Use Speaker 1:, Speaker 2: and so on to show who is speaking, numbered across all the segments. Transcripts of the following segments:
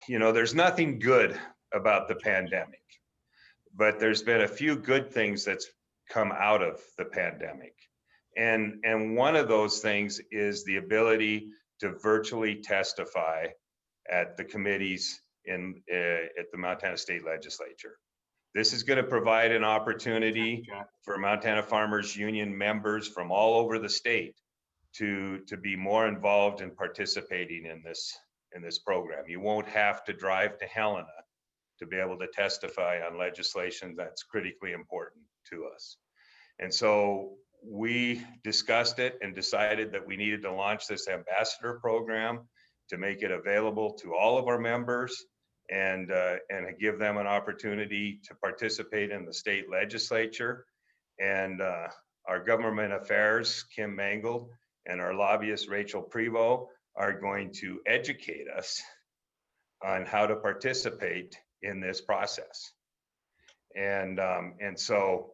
Speaker 1: you know, there's nothing good about the pandemic, but there's been a few good things that's come out of the pandemic. And one of those things is the ability to virtually testify at the committees at the Montana State Legislature. This is going to provide an opportunity for Montana Farmers Union members from all over the state to be more involved in participating in this program. You won't have to drive to Helena to be able to testify on legislation that's critically important to us. And so we discussed it and decided that we needed to launch this ambassador program to make it available to all of our members and give them an opportunity to participate in the state legislature. And our government affairs, Kim Mangold, and our lobbyist, Rachel Prevost, are going to educate us on how to participate in this process. And so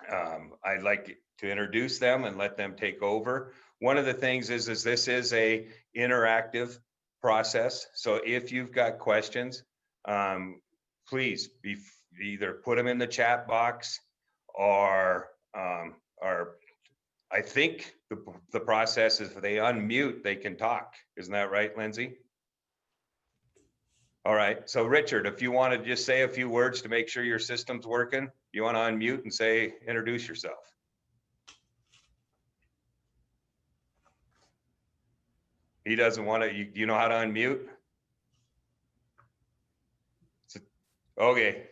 Speaker 1: I'd like to introduce them and let them take over. One of the things is this is a interactive process. So if you've got questions, please either put them in the chat box or I think the process is if they unmute, they can talk. Isn't that right, Lindsay? All right. So Richard, if you want to just say a few words to make sure your system's working, you want to unmute and introduce yourself. He doesn't want to, you know how to unmute? Okay.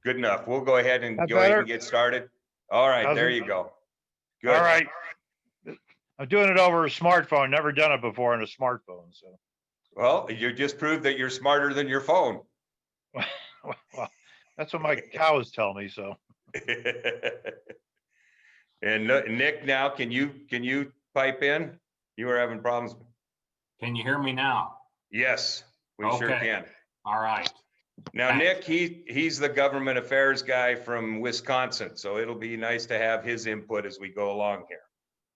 Speaker 1: Good enough. We'll go ahead and get started. All right, there you go. Good.
Speaker 2: All right. I'm doing it over a smartphone. Never done it before on a smartphone. So.
Speaker 1: Well, you just proved that you're smarter than your phone.
Speaker 2: Well, that's what my cows tell me. So.
Speaker 1: And Nick, now can you pipe in? You were having problems.
Speaker 3: Can you hear me now?
Speaker 1: Yes, we sure can.
Speaker 3: All right.
Speaker 1: Now, thanks. Nick, he's the government affairs guy from Wisconsin, so it'll be nice to have his input as we go along here.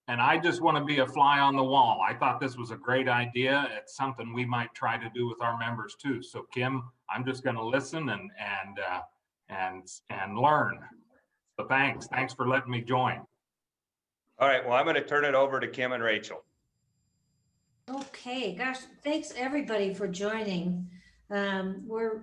Speaker 3: And I just want to be a fly on the wall. I thought this was a great idea. It's something we might try to do with our members too. So Kim, I'm just going to listen and learn. So thanks for letting me join.
Speaker 1: All right, well, I'm going to turn it over to Kim and Rachel.
Speaker 4: Okay, gosh, thanks everybody for joining. We're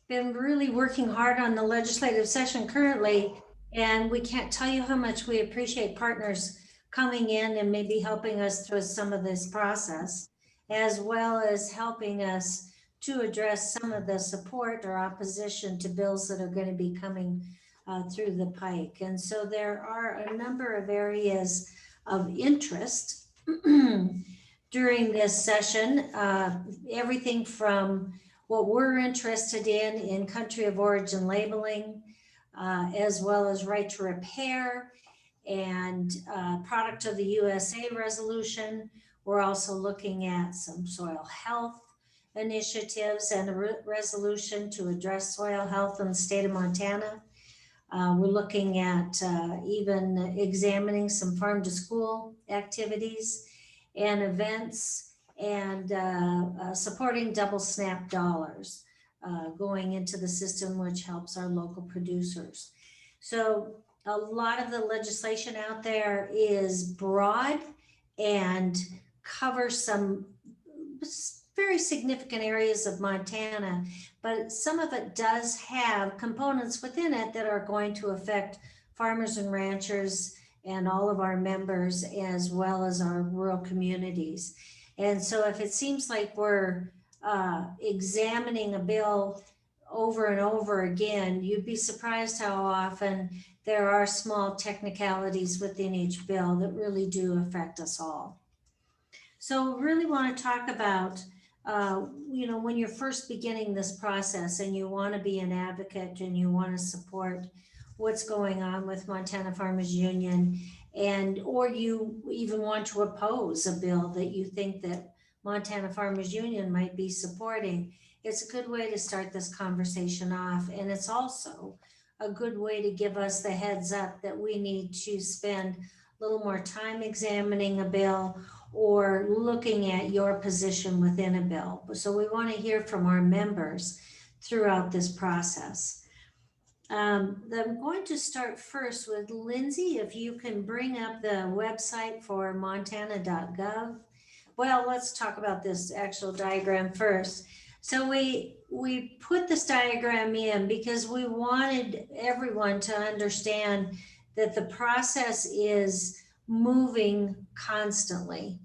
Speaker 4: been really working hard on the legislative session currently, and we can't tell you how much we appreciate partners coming in and maybe helping us through some of this process, as well as helping us to address some of the support or opposition to bills that are going to be coming through the pike. And so there are a number of areas of interest during this session, everything from what we're interested in country of origin labeling, as well as right to repair and product of the USA resolution. We're also looking at some soil health initiatives and a resolution to address soil health in the state of Montana. We're looking at even examining some farm to school activities and events, and supporting double SNAP dollars going into the system, which helps our local producers. So a lot of the legislation out there is broad and covers some very significant areas of Montana, but some of it does have components within it that are going to affect farmers and ranchers and all of our members, as well as our rural communities. And so if it seems like we're examining a bill over and over again, you'd be surprised how often there are small technicalities within each bill that really do affect us all. So really want to talk about, when you're first beginning this process and you want to be an advocate and you want to support what's going on with Montana Farmers Union, or you even want to oppose a bill that you think that Montana Farmers Union might be supporting, it's a good way to start this conversation off. And it's also a good way to give us the heads up that we need to spend little more time examining a bill or looking at your position within a bill. So we want to hear from our members throughout this process. I'm going to start first with Lindsay, if you can bring up the website for montana.gov. Well, let's talk about this actual diagram first. So we put this diagram in because we wanted everyone to understand that the process is moving constantly.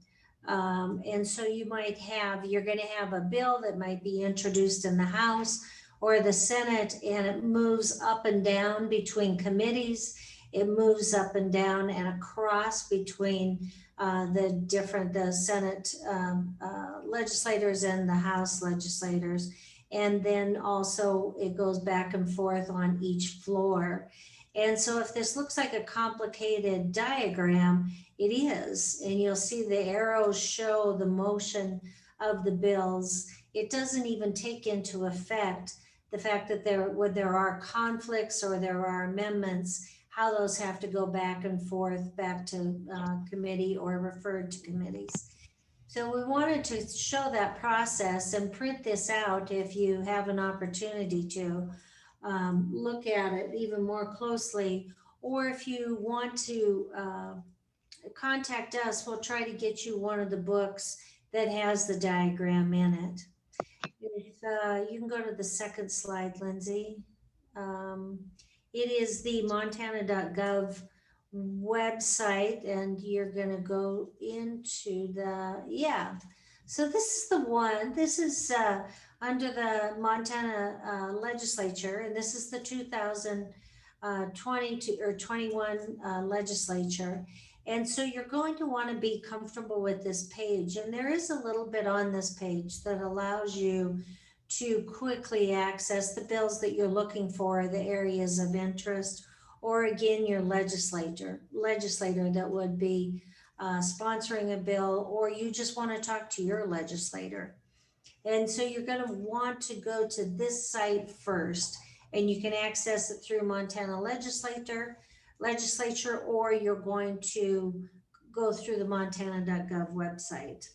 Speaker 4: And so you're going to have a bill that might be introduced in the House or the Senate, and it moves up and down between committees. It moves up and down and across between the Senate legislators and the House legislators. And then also it goes back and forth on each floor. And so if this looks like a complicated diagram, it is. And you'll see the arrows show the motion of the bills. It doesn't even take into effect the fact that when there are conflicts or there are amendments, how those have to go back and forth, back to committee or referred to committees. So we wanted to show that process and print this out if you have an opportunity to look at it even more closely, or if you want to contact us, we'll try to get you one of the books that has the diagram in it. If you can go to the second slide, Lindsay. It is the montana.gov website, and you're going to go into so this is the one. This is under the Montana legislature, and this is the 2022 or 21 legislature. And so you're going to want to be comfortable with this page. And there is a little bit on this page that allows you to quickly access the bills that you're looking for, the areas of interest, or again, your legislator that would be sponsoring a bill, or you just want to talk to your legislator. And so you're going to want to go to this site first, and you can access it through Montana Legislature, or you're going to go through the montana.gov website.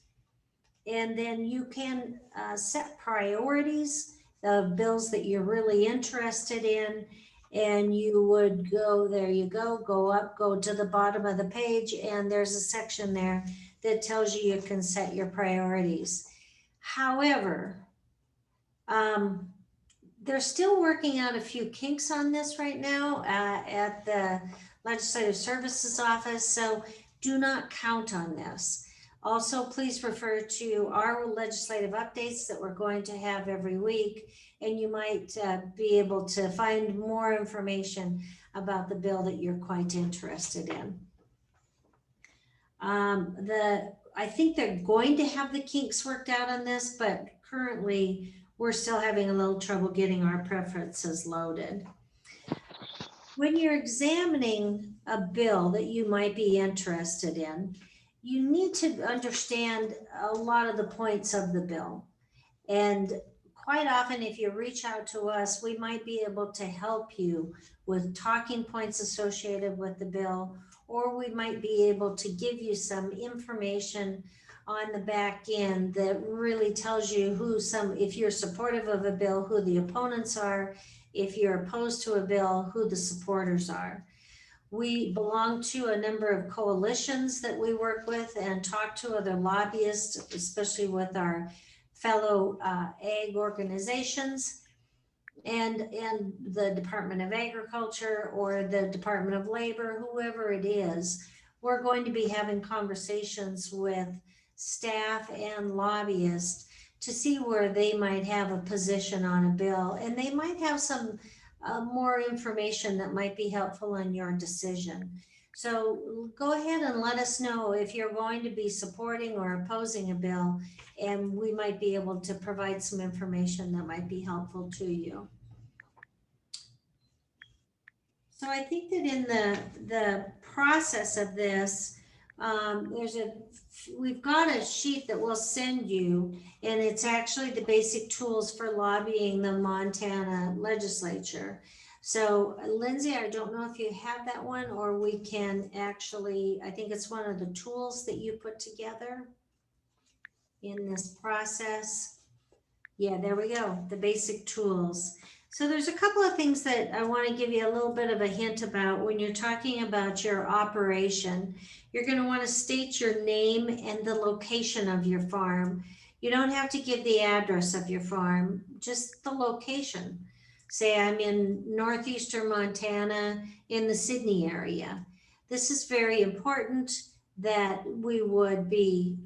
Speaker 4: And then you can set priorities of bills that you're really interested in, and you would go, there you go up, go to the bottom of the page, and there's a section there that tells you can set your priorities. However, they're still working out a few kinks on this right now at the Legislative Services Office, so do not count on this. Also, please refer to our legislative updates that we're going to have every week, and you might be able to find more information about the bill that you're quite interested in. I think they're going to have the kinks worked out on this, but currently we're still having a little trouble getting our preferences loaded. When you're examining a bill that you might be interested in, you need to understand a lot of the points of the bill. And quite often, if you reach out to us, we might be able to help you with talking points associated with the bill, or we might be able to give you some information on the back end that really tells you if you're supportive of a bill, who the opponents are, if you're opposed to a bill, who the supporters are. We belong to a number of coalitions that we work with and talk to other lobbyists, especially with our fellow ag organizations and the Department of Agriculture or the Department of Labor, whoever it is. We're going to be having conversations with staff and lobbyists to see where they might have a position on a bill, and they might have some more information that might be helpful in your decision. So go ahead and let us know if you're going to be supporting or opposing a bill, and we might be able to provide some information that might be helpful to you. So I think that in the process of this, we've got a sheet that we'll send you, and it's actually the basic tools for lobbying the Montana legislature. So Lindsay, I don't know if you have that one, or we can actually, I think it's one of the tools that you put together in this process. Yeah, there we go, the basic tools. So there's a couple of things that I want to give you a little bit of a hint about when you're talking about your operation. You're going to want to state your name and the location of your farm. You don't have to give the address of your farm, just the location. Say I'm in northeastern Montana in the Sydney area. This is very important that we would be,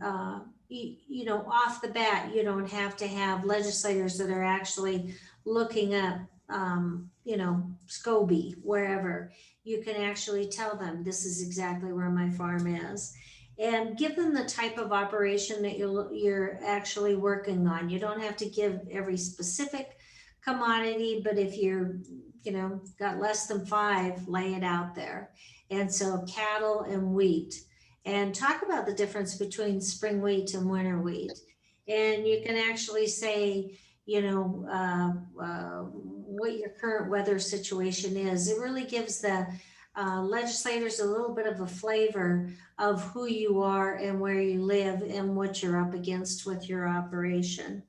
Speaker 4: you know, off the bat, you don't have to have legislators that are actually looking up, you know, SCOBY, wherever. You can actually tell them this is exactly where my farm is, and give them the type of operation that you're actually working on. You don't have to give every specific commodity, but if you're, you know, got less than 5, lay it out there. And so cattle and wheat, and talk about the difference between spring wheat and winter wheat. And you can actually say, you know, what your current weather situation is. It really gives the legislators a little bit of a flavor of who you are and where you live and what you're up against with your operation.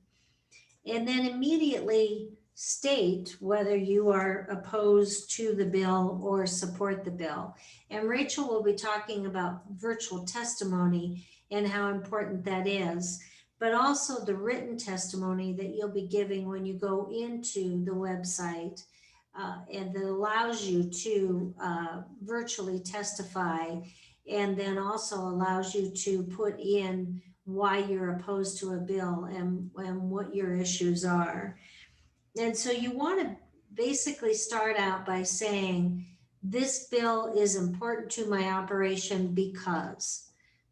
Speaker 4: And then immediately state whether you are opposed to the bill or support the bill. And Rachel will be talking about virtual testimony and how important that is, but also the written testimony that you'll be giving when you go into the website, and that allows you to virtually testify, and then also allows you to put in why you're opposed to a bill and what your issues are. And so you want to basically start out by saying, this bill is important to my operation because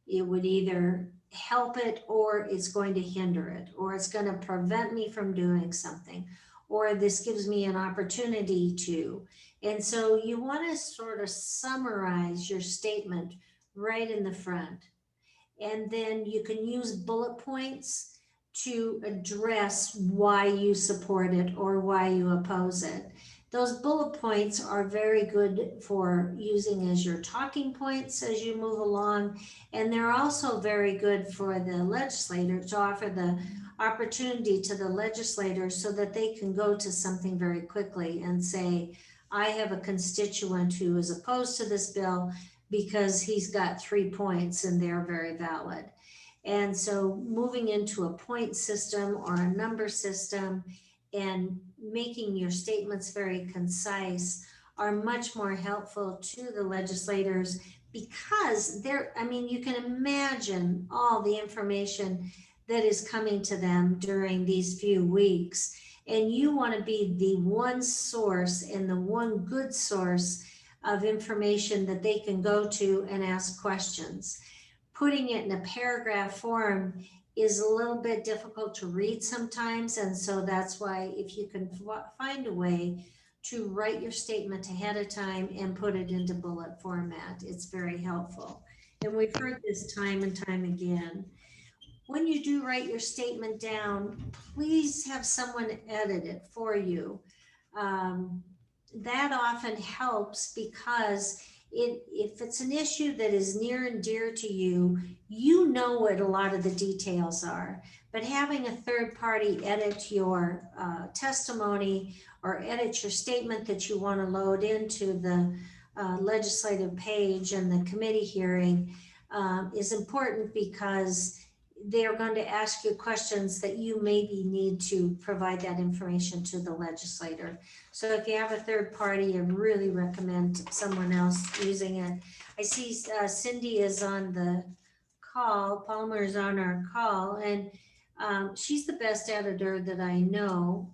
Speaker 4: it would either help it, or it's going to hinder it, or it's going to prevent me from doing something, or this gives me an opportunity to. And so you want to sort of summarize your statement right in the front. And then you can use bullet points to address why you support it or why you oppose it. Those bullet points are very good for using as your talking points as you move along. And they're also very good for the legislator to offer the opportunity to the legislators so that they can go to something very quickly and say, I have a constituent who is opposed to this bill because he's got 3 points and they're very valid. And so moving into a point system or a number system and making your statements very concise are much more helpful to the legislators, because I mean, you can imagine all the information that is coming to them during these few weeks. And you want to be the one source and the one good source of information that they can go to and ask questions. Putting it in a paragraph form is a little bit difficult to read sometimes. And so that's why if you can find a way to write your statement ahead of time and put it into bullet format, it's very helpful. And we've heard this time and time again. When you do write your statement down, please have someone edit it for you. That often helps, because if it's an issue that is near and dear to you, you know what a lot of the details are. But having a third party edit your testimony or edit your statement that you want to load into the legislative page and the committee hearing is important, because they're going to ask you questions that you maybe need to provide that information to the legislator. So if you have a third party, I really recommend someone else using it. I see Cindy is on the call, Palmer is on our call, and she's the best editor that I know.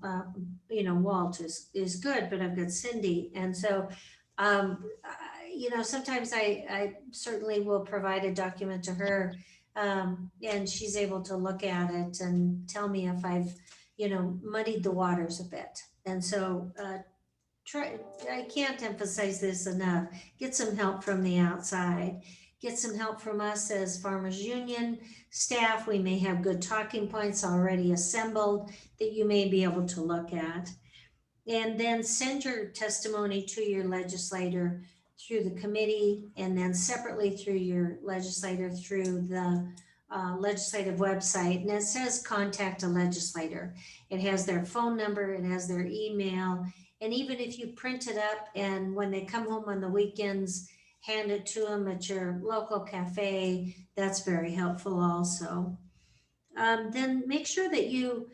Speaker 4: You know, Walt is good, but I've got Cindy. And so, you know, sometimes I certainly will provide a document to her, and she's able to look at it and tell me if I've, you know, muddied the waters a bit. And so I can't emphasize this enough. Get some help from the outside. Get some help from us as Farmers Union staff. We may have good talking points already assembled that you may be able to look at. And then send your testimony to your legislator through the committee, and then separately through your legislator through the legislative website. And it says contact a legislator. It has their phone number, it has their email. And even if you print it up and when they come home on the weekends, hand it to them at your local cafe, that's very helpful also. Then make sure that you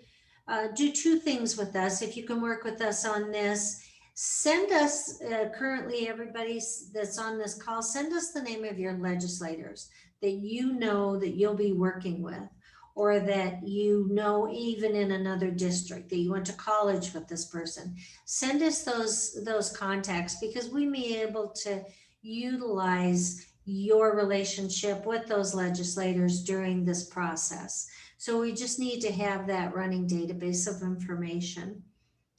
Speaker 4: do two things with us. If you can work with us on this, send us, currently everybody that's on this call, send us the name of your legislators that you know that you'll be working with, or that you know even in another district, that you went to college with this person. Send us those contacts, because we may be able to utilize your relationship with those legislators during this process. So we just need to have that running database of information.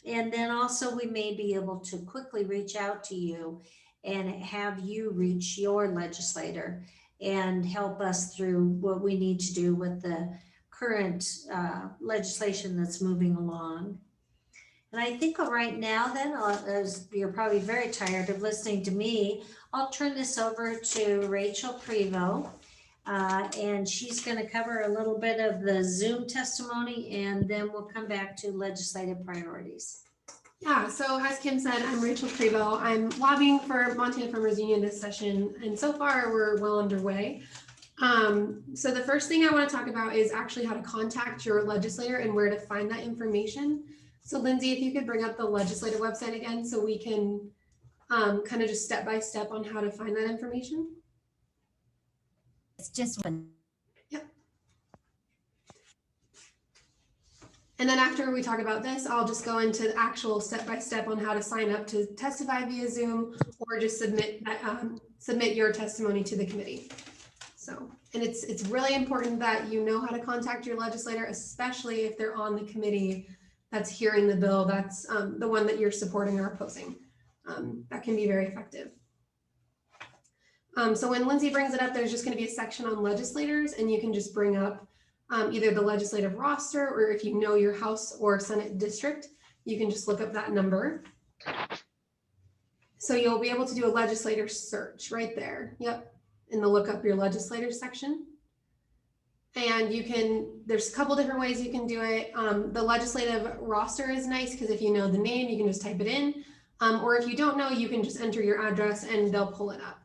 Speaker 4: And then also we may be able to quickly reach out to you and have you reach your legislator and help us through what we need to do with the current legislation that's moving along. And I think right now then, as you're probably very tired of listening to me, I'll turn this over to Rachel Prevost. And she's going to cover a little bit of the Zoom testimony, and then we'll come back to legislative priorities.
Speaker 5: Yeah, so as Kim said, I'm Rachel Prevost. I'm lobbying for Montana Farmers Union this session, and so far we're well underway. So the first thing I want to talk about is actually how to contact your legislator and where to find that information. So Lindsay, if you could bring up the legislative website again so we can kind of just step by step on how to find that information.
Speaker 6: It's just one.
Speaker 5: Yep. And then after we talk about this, I'll just go into the actual step-by-step on how to sign up to testify via Zoom, or just submit your testimony to the committee. So, and it's really important that you know how to contact your legislator, especially if they're on the committee that's hearing the bill, that's the one that you're supporting or opposing. That can be very effective. So when Lindsay brings it up, there's just going to be a section on legislators, and you can just bring up either the legislative roster, or if you know your House or Senate district, you can just look up that number. So you'll be able to do a legislator search right there. Yep. In the look up your legislators section. And you can, there's a couple different ways you can do it. The legislative roster is nice because if you know the name, you can just type it in. Or if you don't know, you can just enter your address and they'll pull it up.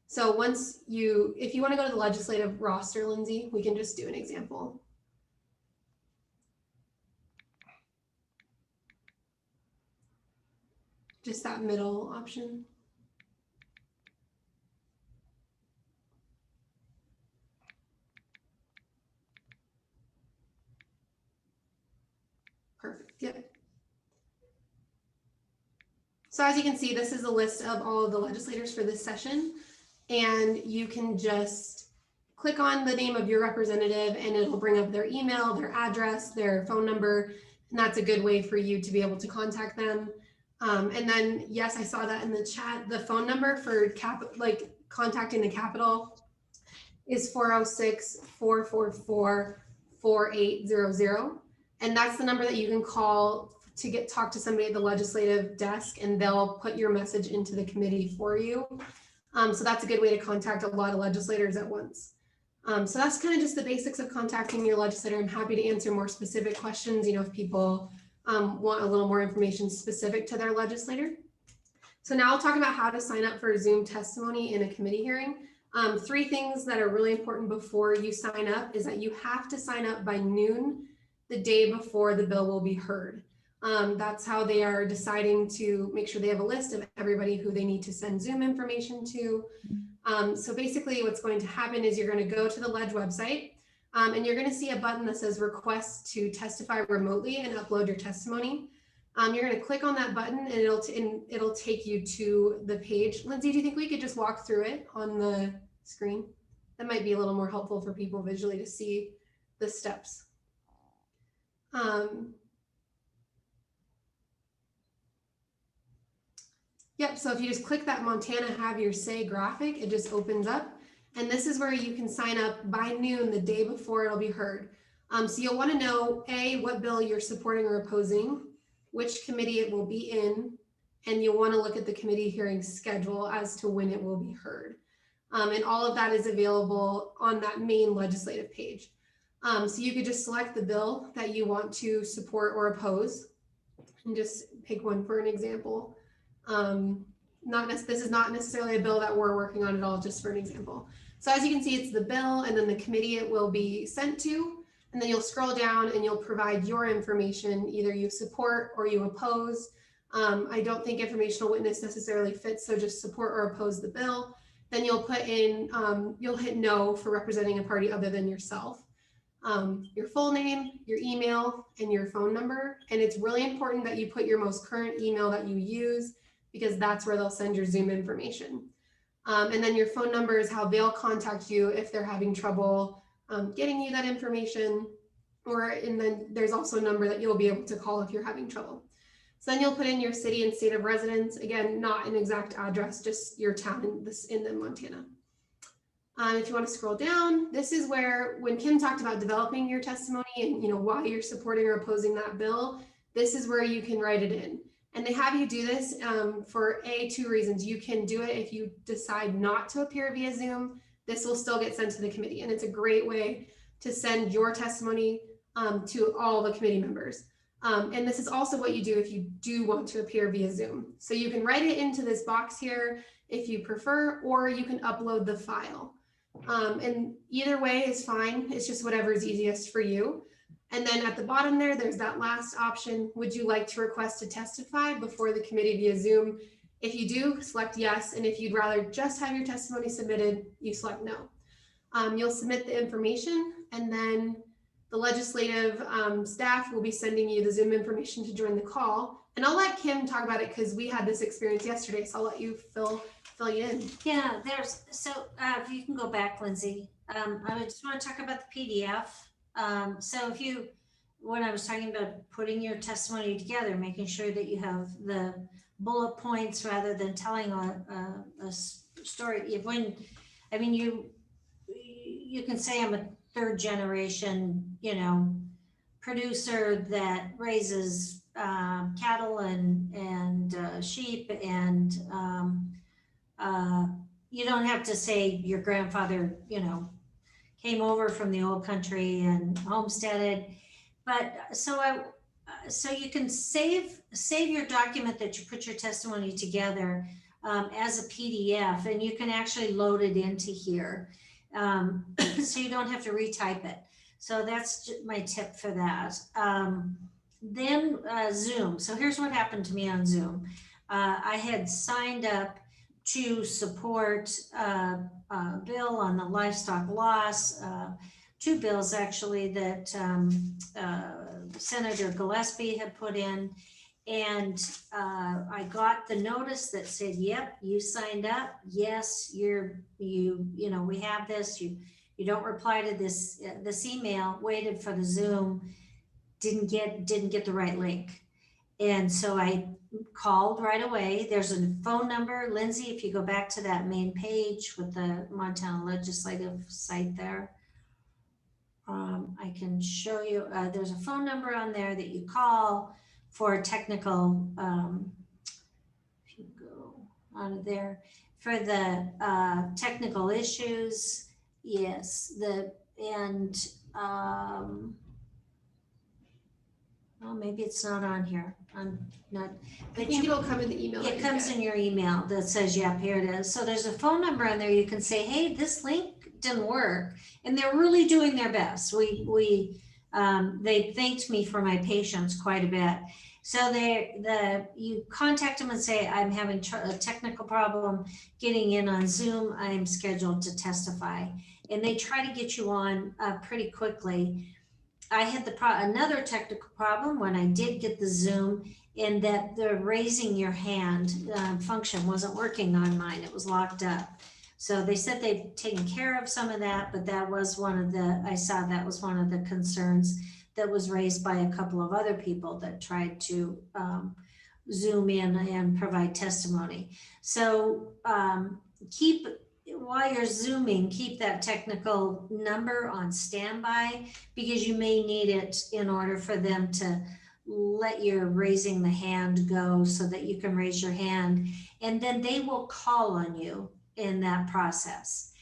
Speaker 5: So once if you want to go to the legislative roster, Lindsay, we can just do an example. Just that middle option. Perfect, yep. So as you can see, this is a list of all of the legislators for this session, and you can just click on the name of your representative and it'll bring up their email, their address, their phone number, and that's a good way for you to be able to contact them. And then, yes, I saw that in the chat, the phone number for contacting the Capitol is 406-444-4800. And that's the number that you can call to talk to somebody at the legislative desk, and they'll put your message into the committee for you. So that's a good way to contact a lot of legislators at once. So that's kind of just the basics of contacting your legislator. I'm happy to answer more specific questions, if people want a little more information specific to their legislator. So now I'll talk about how to sign up for Zoom testimony in a committee hearing. 3 things that are really important before you sign up is that you have to sign up by noon the day before the bill will be heard. That's how they are deciding to make sure they have a list of everybody who they need to send Zoom information to. So basically what's going to happen is you're going to go to the Ledge website and you're going to see a button that says request to testify remotely and upload your testimony. You're going to click on that button and it'll take you to the page. Lindsay, do you think we could just walk through it on the screen? That might be a little more helpful for people visually to see the steps. Yep, so if you just click that Montana Have Your Say graphic, it just opens up. And this is where you can sign up by noon the day before it'll be heard. So you'll want to know, A, what bill you're supporting or opposing, which committee it will be in, and you'll want to look at the committee hearing schedule as to when it will be heard. And all of that is available on that main legislative page. So you could just select the bill that you want to support or oppose and just pick one for an example. This is not necessarily a bill that we're working on at all, just for an example. So as you can see, it's the bill and then the committee it will be sent to, and then you'll scroll down and you'll provide your information, either you support or you oppose. I don't think informational witness necessarily fits, so just support or oppose the bill. Then you'll put in, you'll hit no for representing a party other than yourself. Your full name, your email, and your phone number. And it's really important that you put your most current email that you use, because that's where they'll send your Zoom information. And then your phone number is how they'll contact you if they're having trouble getting you that information. And then there's also a number that you'll be able to call if you're having trouble. So then you'll put in your city and state of residence. Again, not an exact address, just your town in Montana. If you want to scroll down, this is where, when Kim talked about developing your testimony and why you're supporting or opposing that bill, this is where you can write it in. And they have you do this for two reasons. You can do it if you decide not to appear via Zoom. This will still get sent to the committee, and it's a great way to send your testimony to all the committee members. And this is also what you do if you do want to appear via Zoom. So you can write it into this box here if you prefer, or you can upload the file. And either way is fine. It's just whatever is easiest for you. And then at the bottom there, there's that last option. Would you like to request to testify before the committee via Zoom? If you do, select yes. And if you'd rather just have your testimony submitted, you select no. You'll submit the information, and then the legislative staff will be sending you the Zoom information to join the call. And I'll let Kim talk about it because we had this experience yesterday. So I'll let you fill you in.
Speaker 4: Yeah, if you can go back, Lindsay, I just want to talk about the PDF. So when I was talking about putting your testimony together, making sure that you have the bullet points rather than telling a story. You can say I'm a third generation, producer that raises cattle and sheep, and you don't have to say your grandfather, came over from the old country and homesteaded. But so you can save your document that you put your testimony together as a PDF, and you can actually load it into here. So you don't have to retype it. So that's my tip for that. Then Zoom. So here's what happened to me on Zoom. I had signed up to support a bill on the livestock loss, two bills actually that Senator Gillespie had put in. And I got the notice that said, yep, you signed up. Yes, we have this. You don't reply to this email, waited for the Zoom, didn't get the right link. And so I called right away. There's a phone number, Lindsay, if you go back to that main page with the Montana legislative site there, I can show you, there's a phone number on there that you call for technical, if you go on there, for the technical issues, yes, well, maybe it's not on here. I'm not.
Speaker 5: I think it'll come in the email.
Speaker 4: It comes in your email that says, yeah, here it is. So there's a phone number on there. You can say, hey, this link didn't work. And they're really doing their best. They thanked me for my patience quite a bit. So you contact them and say, I'm having a technical problem getting in on Zoom. I'm scheduled to testify. And they try to get you on pretty quickly. I had another technical problem when I did get the Zoom, in that the raising your hand function wasn't working on mine. It was locked up. So they said they've taken care of some of that, but that was one of the concerns that was raised by a couple of other people that tried to Zoom in and provide testimony. So while you're Zooming, keep that technical number on standby, because you may need it in order for them to let your raising the hand go so that you can raise your hand, and then they will call on you in that process.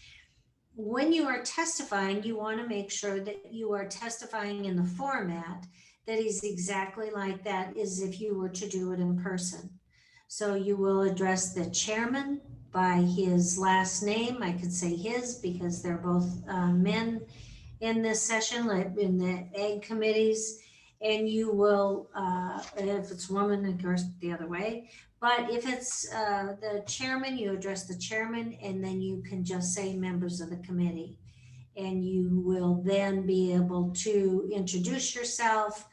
Speaker 4: When you are testifying, you want to make sure that you are testifying in the format that is exactly like that as if you were to do it in person. So you will address the chairman by his last name. I could say his because they're both men in this session, like in the ag committees. And you will, if it's woman, of course, the other way. But if it's the chairman, you address the chairman, and then you can just say members of the committee. And you will then be able to introduce yourself,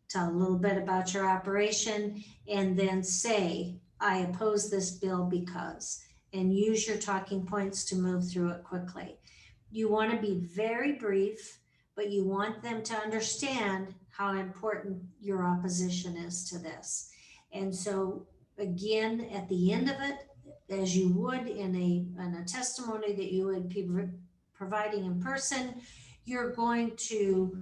Speaker 4: tell a little bit about your operation, and then say, I oppose this bill because, and use your talking points to move through it quickly. You want to be very brief, but you want them to understand how important your opposition is to this. And so again, at the end of it, as you would in a testimony that you would be providing in person, you're going to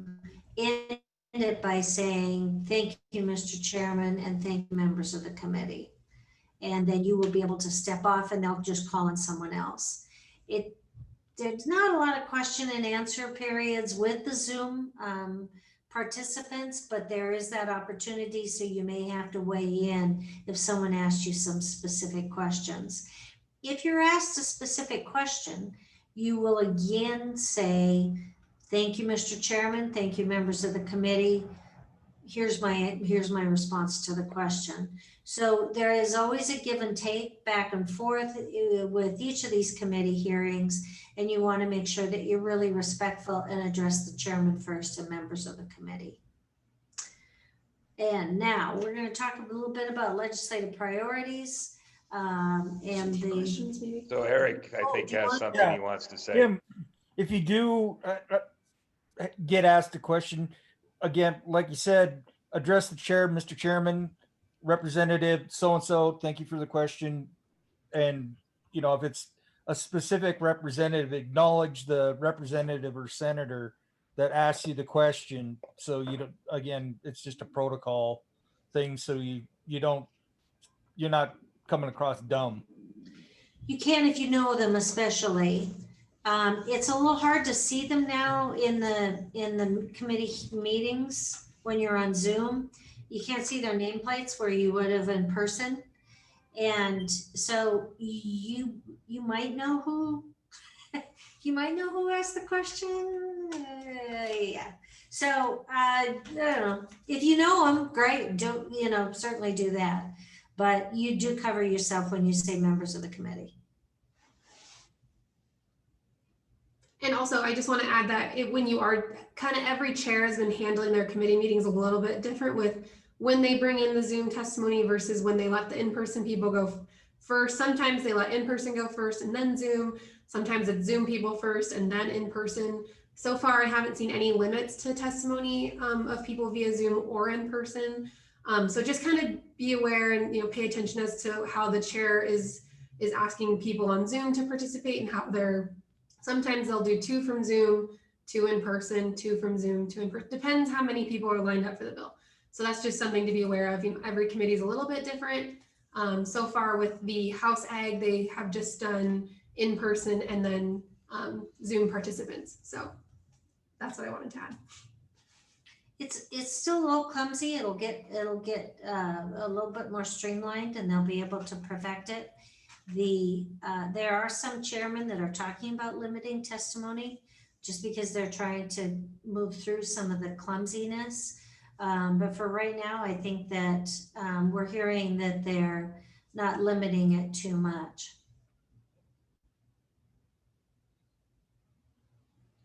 Speaker 4: end it by saying, thank you, Mr. Chairman, and thank you, members of the committee. And then you will be able to step off and they'll just call on someone else. There's not a lot of question and answer periods with the Zoom participants, but there is that opportunity. So you may have to weigh in if someone asks you some specific questions. If you're asked a specific question, you will again say, thank you, Mr. Chairman. Thank you, members of the committee. Here's my response to the question. So there is always a give and take back and forth with each of these committee hearings, and you want to make sure that you're really respectful and address the chairman first and members of the committee. And now we're going to talk a little bit about legislative priorities and the.
Speaker 1: So Eric, I think has something he wants to say.
Speaker 7: Jim, if you do get asked a question, again, like you said, address the chair, Mr. Chairman, Representative so-and-so, thank you for the question. And, you know, if it's a specific representative, acknowledge the representative or senator that asks you the question. So you don't, again, it's just a protocol thing. So you're not coming across dumb.
Speaker 4: You can if you know them, especially. It's a little hard to see them now in the committee meetings when you're on Zoom. You can't see their nameplates where you would have in person. And so you might know who asked the question. Yeah. So I don't know. If you know them, great. Don't, certainly do that. But you do cover yourself when you say members of the committee.
Speaker 5: And also, I just want to add that when you are kind of, every chair has been handling their committee meetings a little bit different with when they bring in the Zoom testimony versus when they let the in-person people go first. Sometimes they let in-person go first and then Zoom. Sometimes it's Zoom people first and then in-person. So far, I haven't seen any limits to testimony of people via Zoom or in person. So just kind of be aware and pay attention as to how the chair is asking people on Zoom to participate and how sometimes they'll do 2 from Zoom, 2 in person, 2 from Zoom, 2 in person. Depends how many people are lined up for the bill. So that's just something to be aware of. Every committee is a little bit different. So far with the House Ag, they have just done in person and then Zoom participants. So that's what I wanted to add.
Speaker 4: It's still a little clumsy. It'll get a little bit more streamlined, and they'll be able to perfect it. There are some chairmen that are talking about limiting testimony just because they're trying to move through some of the clumsiness. But for right now, I think that we're hearing that they're not limiting it too much.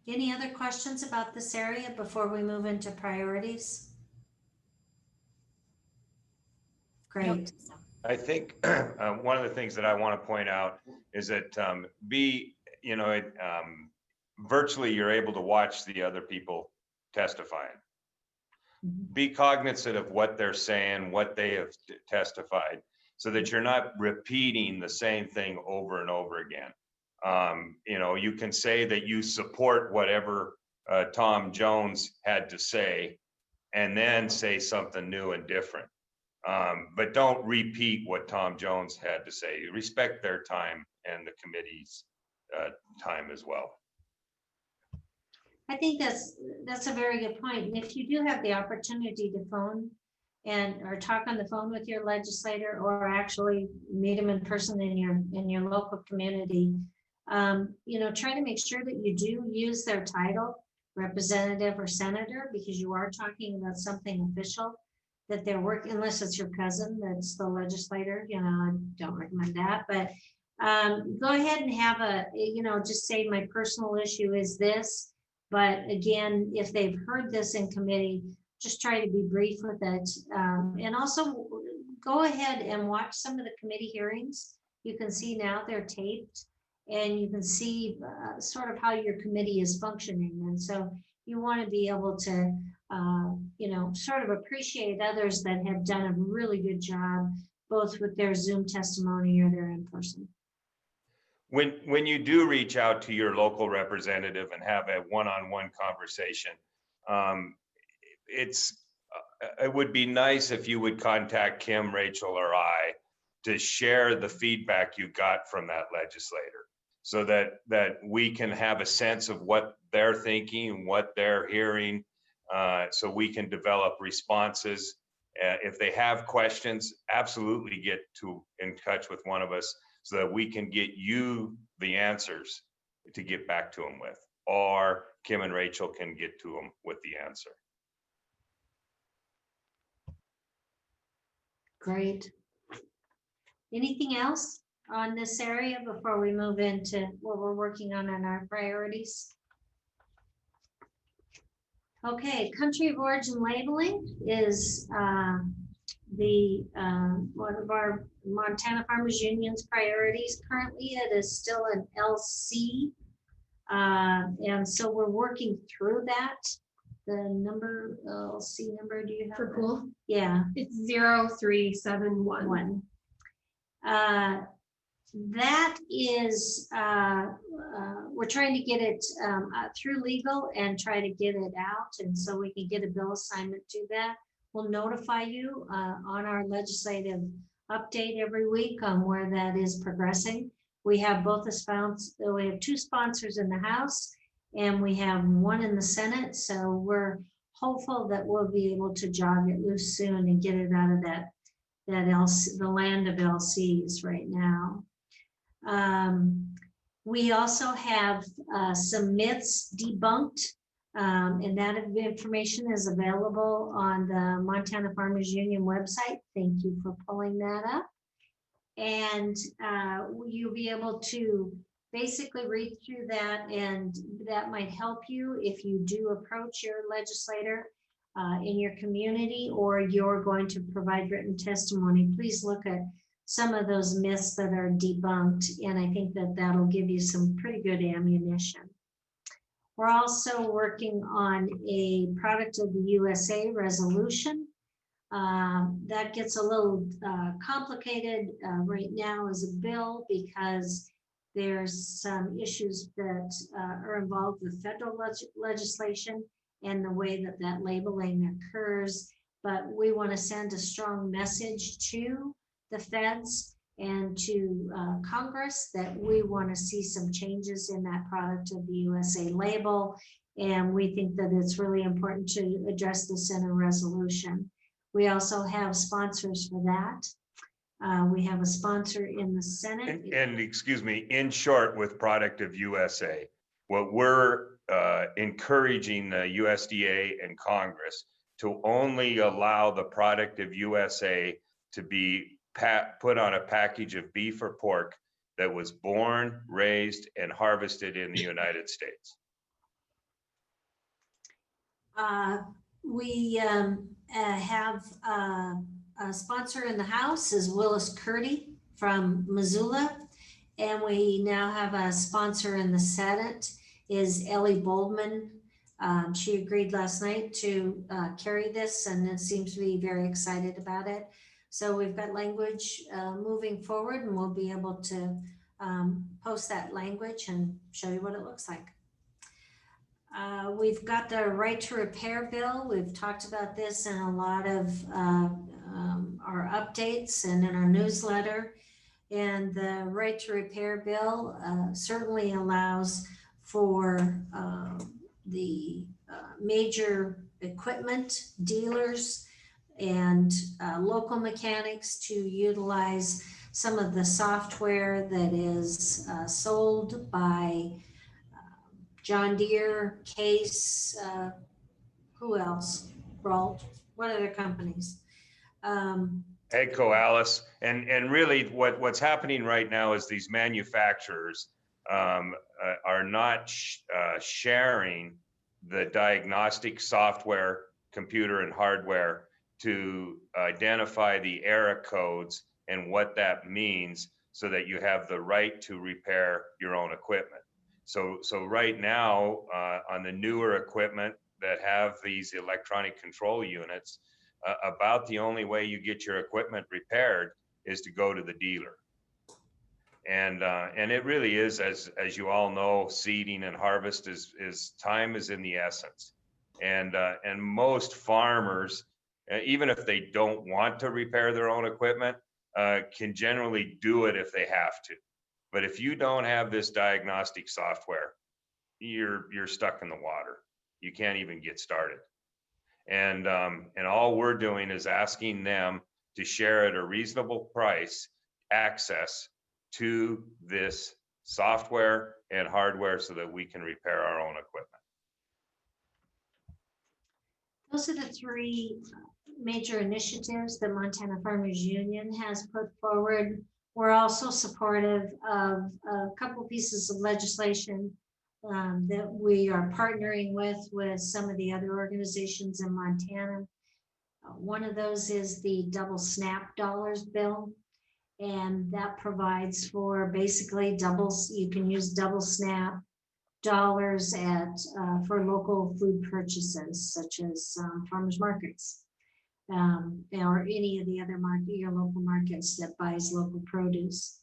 Speaker 4: Any other questions about this area before we move into priorities? Great.
Speaker 1: I think one of the things that I want to point out is that virtually you're able to watch the other people testifying. Be cognizant of what they're saying, what they have testified, so that you're not repeating the same thing over and over again. You can say that you support whatever Tom Jones had to say, and then say something new and different. But don't repeat what Tom Jones had to say. Respect their time and the committee's time as well.
Speaker 4: I think that's a very good point. And if you do have the opportunity to phone or talk on the phone with your legislator, or actually meet them in person in your local community, try to make sure that you do use their title, representative or senator, because you are talking about something official that they're working, unless it's your cousin that's the legislator, I don't recommend that, but go ahead and have just say my personal issue is this. But again, if they've heard this in committee, just try to be brief with it. And also go ahead and watch some of the committee hearings. You can see now they're taped, and you can see sort of how your committee is functioning. And so you want to be able to, sort of appreciate others that have done a really good job, both with their Zoom testimony or their in-person.
Speaker 1: When you do reach out to your local representative and have a one-on-one conversation, it would be nice if you would contact Kim, Rachel, or I to share the feedback you got from that legislator, so that we can have a sense of what they're thinking, what they're hearing, so we can develop responses. If they have questions, absolutely get in touch with one of us, so that we can get you the answers to get back to them with, or Kim and Rachel can get to them with the answer.
Speaker 4: Great. Anything else on this area before we move into what we're working on our priorities? Okay, country of origin labeling is one of our Montana Farmers Union's priorities. Currently, it is still an LC, and so we're working through that. The LC number, do you have
Speaker 5: For pool?
Speaker 4: Yeah,
Speaker 5: It's 0371.
Speaker 4: that is we're trying to get it through legal and try to get it out, and so we can get a bill assignment to that. We'll notify you on our legislative update every week on where that is progressing. We have we have two sponsors in the House, and we have one in the Senate. So we're hopeful that we'll be able to jog it loose soon and get it out of that LC, the land of LCs right now. We also have some myths debunked. And that information is available on the Montana Farmers Union website. Thank you for pulling that up. And you'll be able to basically read through that, and that might help you if you do approach your legislator in your community, or you're going to provide written testimony. Please look at some of those myths that are debunked, and I think that that'll give you some pretty good ammunition. We're also working on a product of the USA resolution. That gets a little complicated right now as a bill, because there's some issues that are involved with federal legislation and the way that labeling occurs. But we want to send a strong message to the feds and to Congress that we want to see some changes in that product of the USA label. And we think that it's really important to address this in a resolution. We also have sponsors for that. We have a sponsor in the Senate.
Speaker 1: And excuse me, in short, with product of USA, what we're encouraging the USDA and Congress to only allow the product of USA to be put on a package of beef or pork that was born, raised, and harvested in the United States.
Speaker 4: We have a sponsor in the House is Willis Curdy from Missoula, and we now have a sponsor in the Senate is Ellie Boldman. She agreed last night to carry this, and it seems to be very excited about it. So we've got language moving forward, and we'll be able to post that language and show you what it looks like. We've got the right to repair bill. We've talked about this in a lot of our updates and in our newsletter. And the right to repair bill certainly allows for the major equipment dealers and local mechanics to utilize some of the software that is sold by John Deere, Case, who else? Brault, what other companies?
Speaker 1: Agco Alice, and really what's happening right now is these manufacturers are not sharing the diagnostic software, computer and hardware to identify the error codes and what that means so that you have the right to repair your own equipment. So right now on the newer equipment that have these electronic control units, about the only way you get your equipment repaired is to go to the dealer. And it really is, as you all know, seeding and harvest is time is in the essence. And most farmers, even if they don't want to repair their own equipment, can generally do it if they have to. But if you don't have this diagnostic software, you're stuck in the water. You can't even get started. And all we're doing is asking them to share at a reasonable price access to this software and hardware so that we can repair our own equipment.
Speaker 4: Those are the three major initiatives that Montana Farmers Union has put forward. We're also supportive of a couple pieces of legislation that we are partnering with some of the other organizations in Montana. One of those is the double SNAP dollars bill, and that provides for basically you can use double SNAP dollars for local food purchases, such as farmers markets, or any of the other your local markets that buys local produce.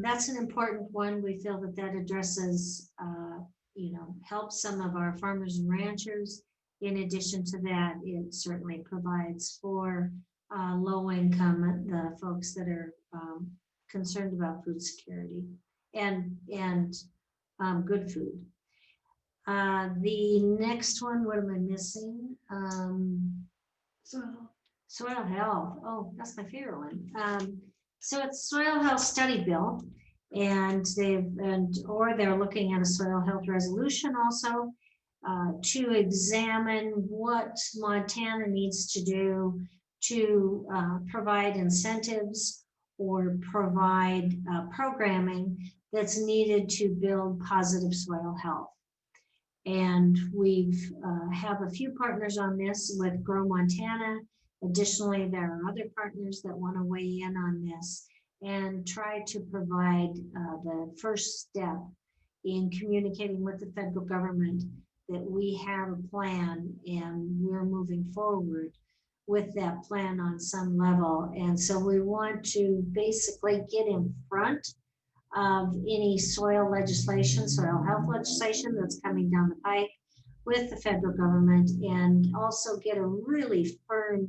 Speaker 4: That's an important one. We feel that addresses, helps some of our farmers and ranchers. In addition to that, it certainly provides for low income, the folks that are concerned about food security and good food. The next one, what am I missing? Soil health. Oh, that's my favorite one. So it's soil health study bill, and they're looking at a soil health resolution also to examine what Montana needs to do to provide incentives or provide programming that's needed to build positive soil health. And we've have a few partners on this with Grow Montana. Additionally, there are other partners that want to weigh in on this and try to provide the first step in communicating with the federal government that we have a plan and we're moving forward with that plan on some level. And so we want to basically get in front of any soil legislation, soil health legislation that's coming down the pike with the federal government, and also get a really firm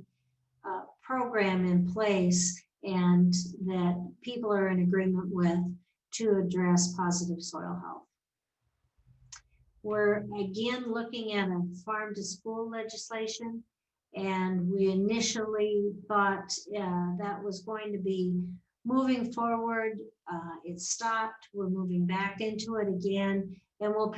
Speaker 4: program in place and that people are in agreement with to address positive soil health. We're again looking at a farm to school legislation, and we initially thought that was going to be moving forward. It stopped. We're moving back into it again, and we'll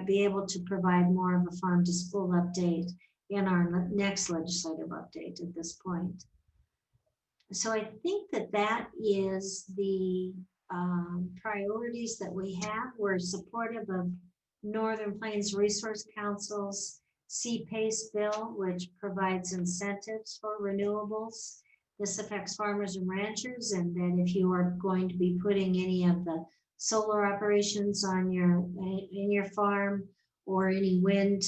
Speaker 4: be able to provide more of a farm to school update in our next legislative update at this point. So I think that is the priorities that we have. We're supportive of Northern Plains Resource Council's CPACE bill, which provides incentives for renewables. This affects farmers and ranchers, and that if you are going to be putting any of the solar operations on in your farm, or any wind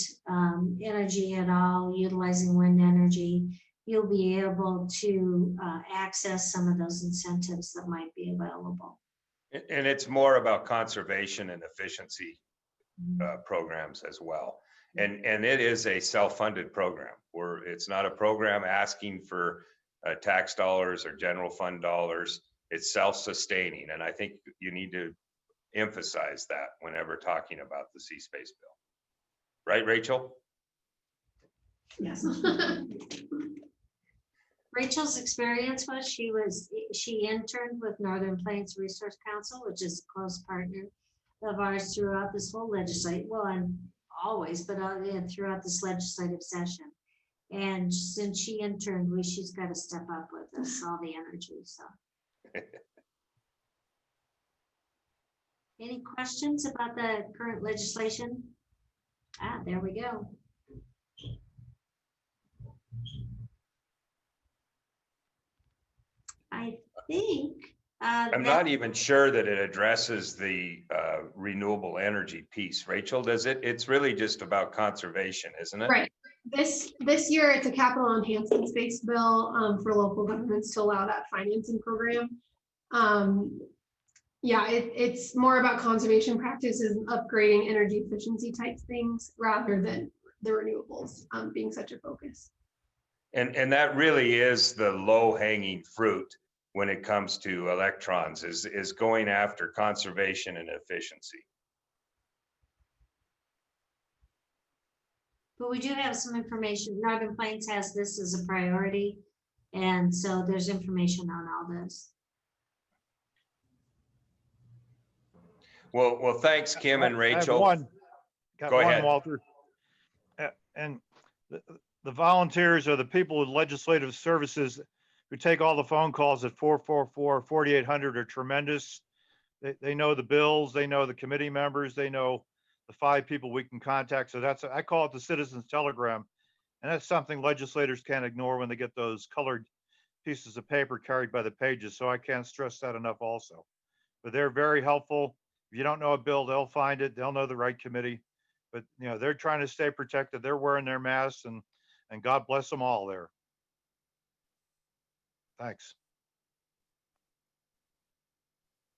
Speaker 4: energy at all, utilizing wind energy, you'll be able to access some of those incentives that might be available.
Speaker 1: And it's more about conservation and efficiency programs as well. And it is a self-funded program where it's not a program asking for tax dollars or general fund dollars. It's self-sustaining. And I think you need to emphasize that whenever talking about the C-Space bill. Right, Rachel?
Speaker 5: Yes.
Speaker 4: Rachel's experience was she interned with Northern Plains Resource Council, which is a close partner of ours throughout this whole legislative, well, and always, but throughout this legislative session. And since she interned, she's got to step up with us, all the energy, so. Any questions about the current legislation? There we go. I think.
Speaker 1: I'm not even sure that it addresses the renewable energy piece. Rachel, does it? It's really just about conservation, isn't it?
Speaker 5: Right. This year, it's a capital enhancement space bill for local governments to allow that financing program. Yeah, it's more about conservation practices and upgrading energy efficiency type things rather than the renewables being such a focus.
Speaker 1: And that really is the low hanging fruit when it comes to electrons is going after conservation and efficiency.
Speaker 4: But we do have some information. Northern Plains has this as a priority. And so there's information on all this.
Speaker 1: Well, thanks, Kim and Rachel.
Speaker 2: Got
Speaker 1: Go
Speaker 2: one,
Speaker 1: ahead.
Speaker 2: Walter. And the volunteers or the people with legislative services who take all the phone calls at 444-4800 are tremendous. They know the bills, they know the committee members, they know the 5 people we can contact. So I call it the citizens telegram. And that's something legislators can't ignore when they get those colored pieces of paper carried by the pages. So I can't stress that enough also. But they're very helpful. If you don't know a bill, they'll find it. They'll know the right committee. But they're trying to stay protected. They're wearing their masks and God bless them all there. Thanks.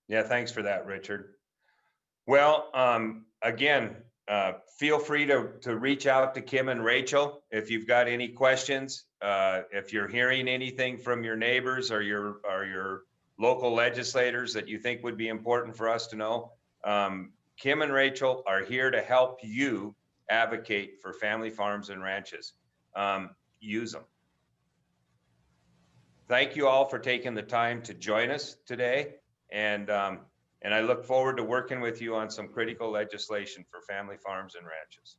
Speaker 1: Yeah, thanks for that, Richard. Well, again, feel free to reach out to Kim and Rachel if you've got any questions. If you're hearing anything from your neighbors or your local legislators that you think would be important for us to know, Kim and Rachel are here to help you advocate for family farms and ranches. Use them. Thank you all for taking the time to join us today. And I look forward to working with you on some critical legislation for family farms and ranches.